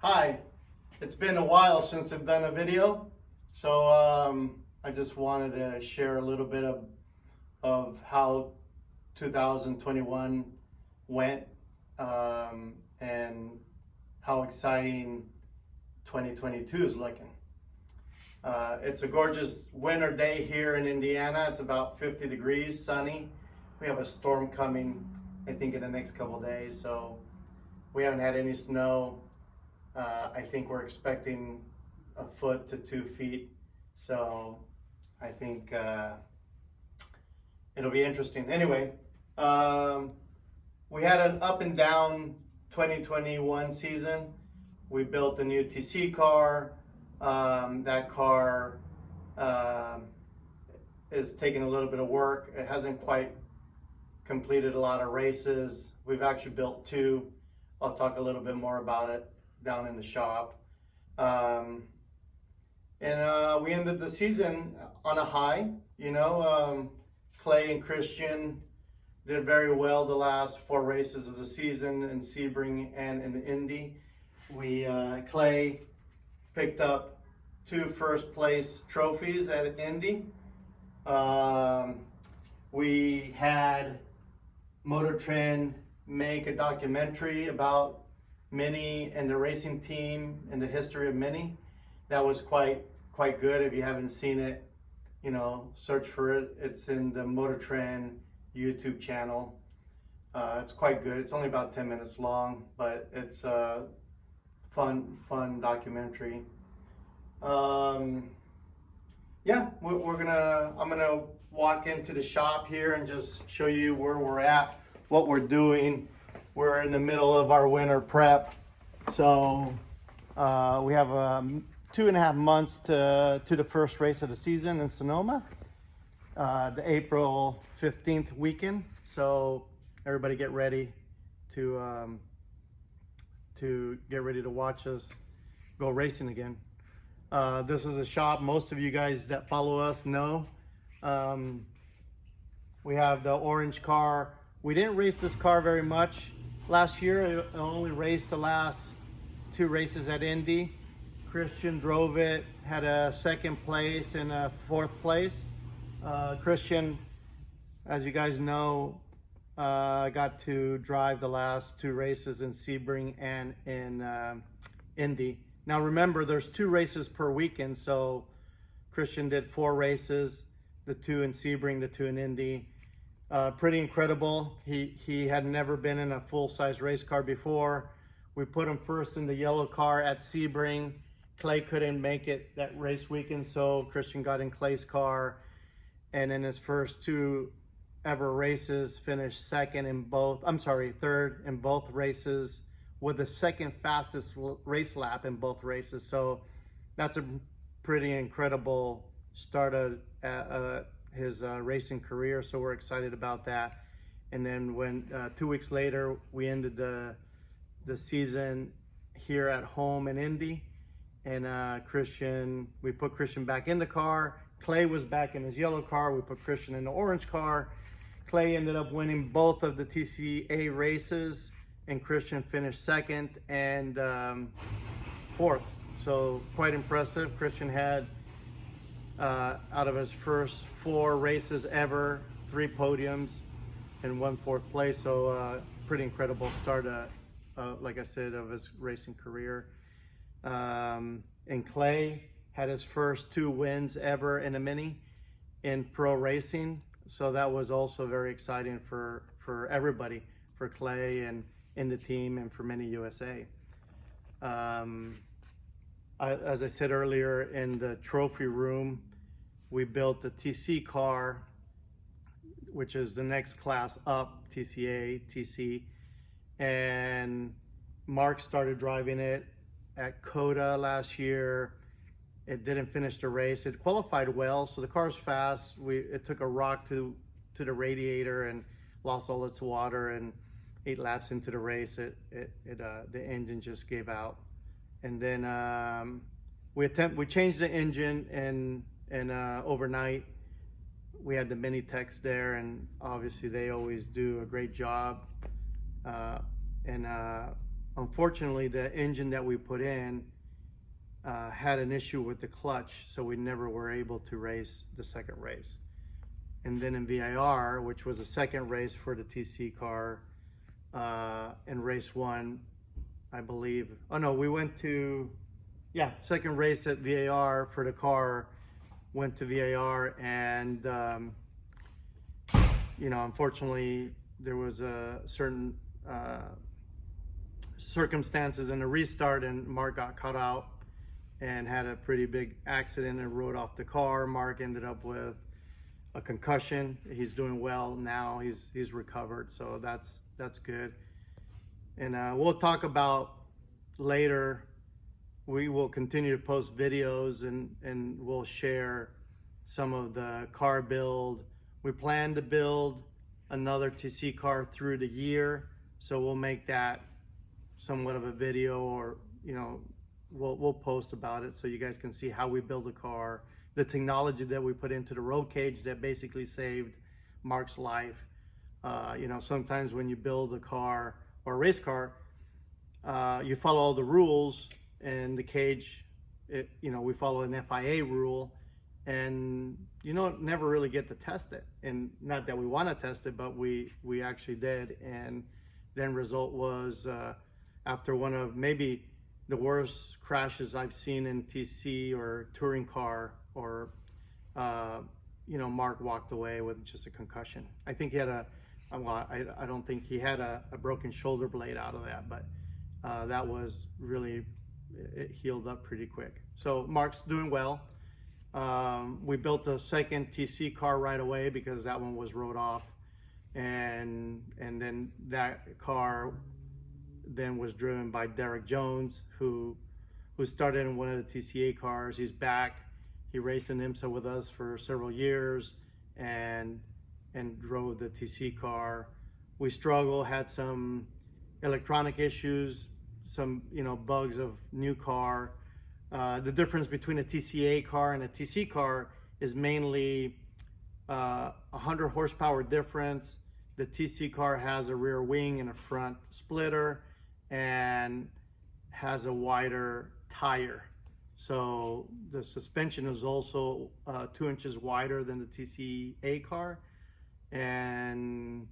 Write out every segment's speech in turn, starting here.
Hi, it's been a while since I've done a video, so I just wanted to share a little bit of how 2021 went and how exciting 2022 is looking. It's a gorgeous winter day here in Indiana. It's about 50 degrees, sunny. We have a storm coming, I think, in the next couple of days, so we haven't had any snow. I think we're expecting a foot to 2 feet, so I think it'll be interesting. Anyway, we had an up and down 2021 season. We built a new TC car. That car is taking a little bit of work. It hasn't quite completed a lot of races. We've actually built 2. I'll talk a little bit more about it down in the shop. And we ended the season on a high. Clay and Christian did very well the last 4 races of the season in Sebring and in Indy. Clay picked up 2 first place trophies at Indy. We had Motor Trend make a documentary about MINI and the racing team and the history of MINI. That was quite good. If you haven't seen it, search for it. It's in the Motor Trend YouTube channel. It's quite good. It's only about 10 minutes long, but it's a fun documentary. I'm gonna walk into the shop here and just show you where we're at, what we're doing. We're in the middle of our winter prep, so we have 2.5 months to the first race of the season in Sonoma, the April 15th weekend. So everybody get ready to watch us go racing again. This is a shop most of you guys that follow us know. We have the orange car. We didn't race this car very much last year. It only raced the last 2 races at Indy. Christian drove it, had a 2nd place and a 4th place. Christian, as you guys know, got to drive the last 2 races in Sebring and in Indy. Now remember, there's 2 races per weekend, so Christian did 4 races, the 2 in Sebring, the 2 in Indy. Pretty incredible. He had never been in a full-size race car before. We put him first in the yellow car at Sebring. Clay couldn't make it that race weekend, so Christian got in Clay's car, and in his first 2 ever races finished third in both races, with the 2nd fastest race lap in both races. So that's a pretty incredible start of his racing career, so we're excited about that. And then when 2 weeks later we ended the season here at home in Indy, and we put Christian back in the car. Clay was back in his yellow car. We put Christian in the orange car. Clay ended up winning both of the TCA races, and Christian finished 2nd and 4th. So quite impressive. Christian had out of his first 4 races ever, 3 podiums and 1 4th place. So pretty incredible start, like I said, of his racing career. And Clay had his first 2 wins ever in a Mini in pro racing. So that was also very exciting for everybody, for Clay and in the team and for MINI USA. As I said earlier, in the trophy room, we built the TC car, which is the next class up, TCA, TC. And Mark started driving it at COTA last year. It didn't finish the race. It qualified well, so the car's fast. It took a rock to the radiator and lost all its water, and 8 laps into the race, the engine just gave out. And then we changed the engine, and overnight we had the Mini techs there, and obviously they always do a great job. And unfortunately, the engine that we put in had an issue with the clutch, so we never were able to race the second race. And then in VIR, which was the second race for the TC car, in race 1, I believe, oh no, we went to, yeah, second race at VAR for the car, went to VAR, and you know, unfortunately, there was a certain circumstances in the restart, and Mark got caught out and had a pretty big accident and rode off the car. Mark ended up with a concussion. He's doing well now. He's recovered, so that's good. And we'll talk about later. We will continue to post videos, and we'll share some of the car build. We plan to build another TC car through the year, so we'll make that somewhat of a video, or you know, we'll post about it so you guys can see how we build a car, the technology that we put into the roll cage that basically saved Mark's life. You know, sometimes when you build a car or a race car, you follow all the rules, and the cage, you know, we follow an FIA rule, and you don't never really get to test it. And not that we want to test it, but we actually did. And then result was, after one of maybe the worst crashes I've seen in TC or touring car, or you know, Mark walked away with just a concussion. I think he had well, I don't think he had a broken shoulder blade out of that, but that was really, it healed up pretty quick. So Mark's doing well. We built a second TC car right away because that one was rode off, and then that car then was driven by Derek Jones, who started in one of the TCA cars. He's back. He raced in IMSA with us for several years and drove the TC car. We struggled, had some electronic issues, some, you know, bugs of new car. The difference between a TCA car and a TC car is mainly 100 horsepower difference. The TC car has a rear wing and a front splitter, and has a wider tire. So the suspension is also 2 inches wider than the TCA car, and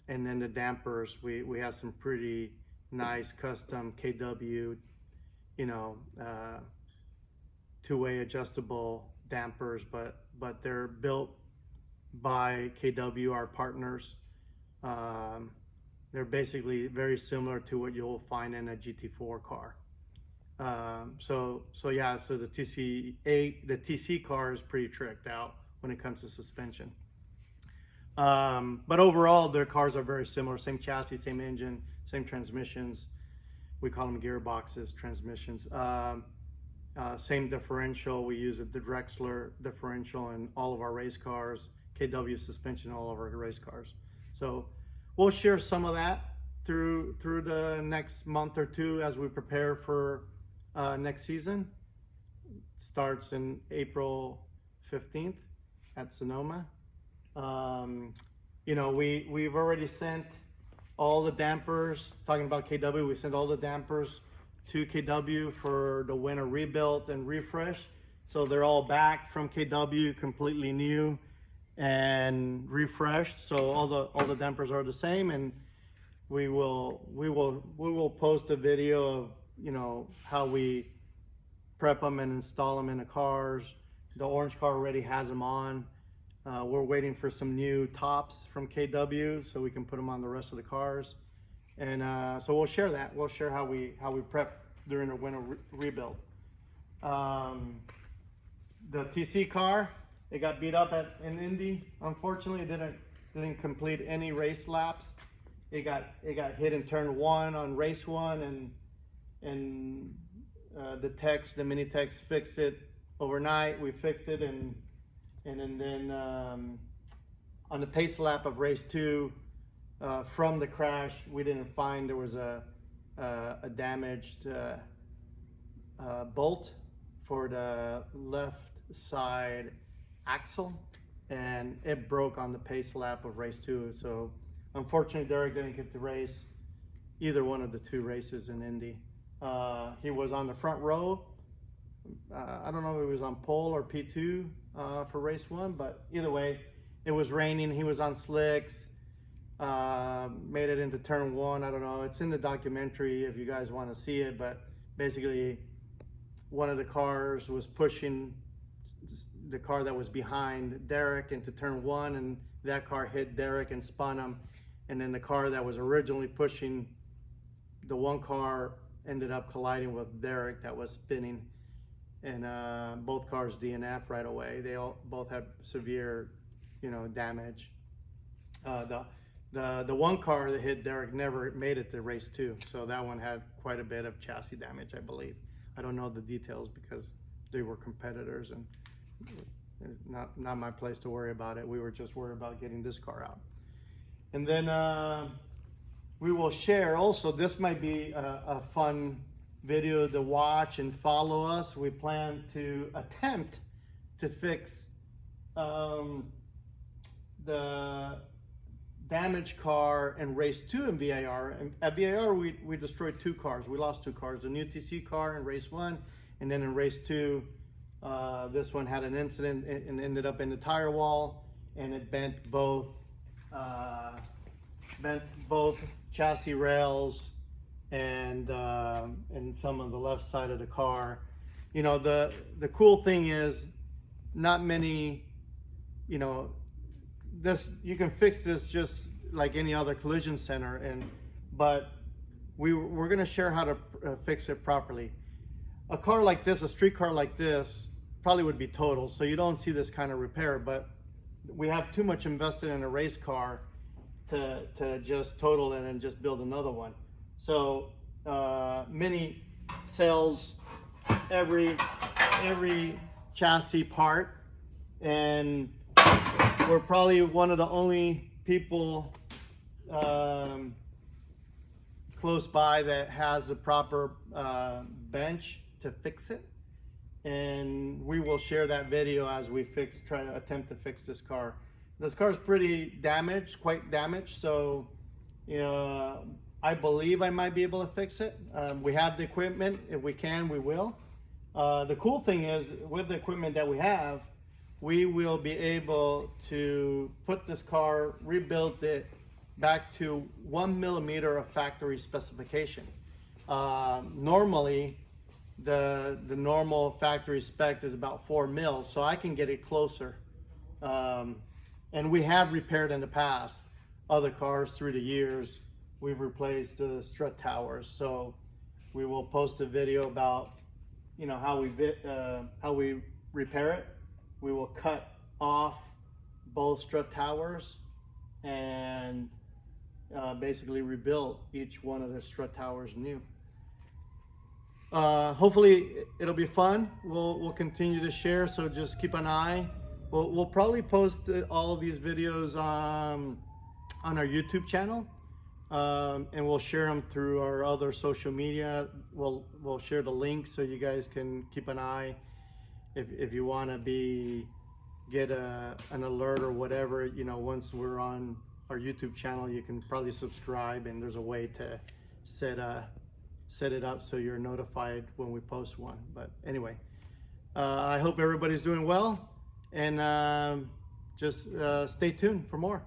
then the dampers, we have some pretty nice custom KW, you know, two-way adjustable dampers, but they're built by KW, our partners. They're basically very similar to what you'll find in a GT4 car. So yeah, so the TC car is pretty tricked out when it comes to suspension. But overall, their cars are very similar, same chassis, same engine, same transmissions. We call them gearboxes, transmissions. Same differential. We use the Drexler differential in all of our race cars, KW suspension in all of our race cars. So we'll share some of that through the next month or two as we prepare for next season. It starts in April 15th at Sonoma. You know, we've already sent all the dampers, talking about KW, we sent all the dampers to KW for the winter rebuild and refresh. So they're all back from KW, completely new and refreshed. So all the dampers are the same, and we will post a video of, you know, how we prep them and install them in the cars. The orange car already has them on. We're waiting for some new tops from KW so we can put them on the rest of the cars. And so we'll share that. We'll share how we prep during the winter rebuild. The TC car, it got beat up in Indy. Unfortunately, it didn't complete any race laps. It got hit in turn 1 on race 1, and the mini techs fixed it overnight. We fixed it, and then on the pace lap of race 2, from the crash, we didn't find there was a damaged bolt for the left side axle, and it broke on the pace lap of race 2. So unfortunately, Derek didn't get to race either one of the two races in Indy. He was on the front row. I don't know if he was on pole or P2 for race 1, but either way, it was raining. He was on slicks, made it into turn 1. I don't know. It's in the documentary if you guys want to see it, but basically one of the cars was pushing the car that was behind Derek into turn 1, and that car hit Derek and spun him. And then the car that was originally pushing the one car ended up colliding with Derek that was spinning, and both cars DNF right away. They both had severe, damage. The one car that hit Derek never made it to race 2, so that one had quite a bit of chassis damage, I believe. I don't know the details because they were competitors, and not my place to worry about it. We were just worried about getting this car out. And then we will share also, this might be a fun video to watch and follow us. We plan to attempt to fix the damaged car in race 2 in VIR. And at VIR, we destroyed 2 cars. We lost 2 cars, the new TC car in race 1, and then in race 2, this one had an incident and ended up in the tire wall, and it bent both chassis rails and some of the left side of the car. The cool thing is, not many, this, you can fix this just like any other collision center, but we're going to share how to fix it properly. A car like this, a street car like this, probably would be totaled, so you don't see this kind of repair, but we have too much invested in a race car to just total it and just build another one. So MINI sells every chassis part, and we're probably one of the only people close by that has the proper bench to fix it, and we will share that video as we try to attempt to fix this car. This car is pretty damaged, quite damaged, so I believe I might be able to fix it. We have the equipment. If we can, we will. The cool thing is, with the equipment that we have, we will be able to put this car, rebuild it back to 1 millimeter of factory specification. Normally, the normal factory spec is about 4 mil, so I can get it closer. And we have repaired in the past other cars through the years. We've replaced the strut towers, so we will post a video about how we repair it. We will cut off both strut towers and basically rebuild each one of the strut towers new. Hopefully it'll be fun. We'll continue to share, so just keep an eye. We'll probably post all of these videos on our YouTube channel, and we'll share them through our other social media. We'll share the link so you guys can keep an eye. If you want to get an alert or whatever, once we're on our YouTube channel, you can probably subscribe, and there's a way to set it up so you're notified when we post one. But anyway, I hope everybody's doing well, and just stay tuned for more.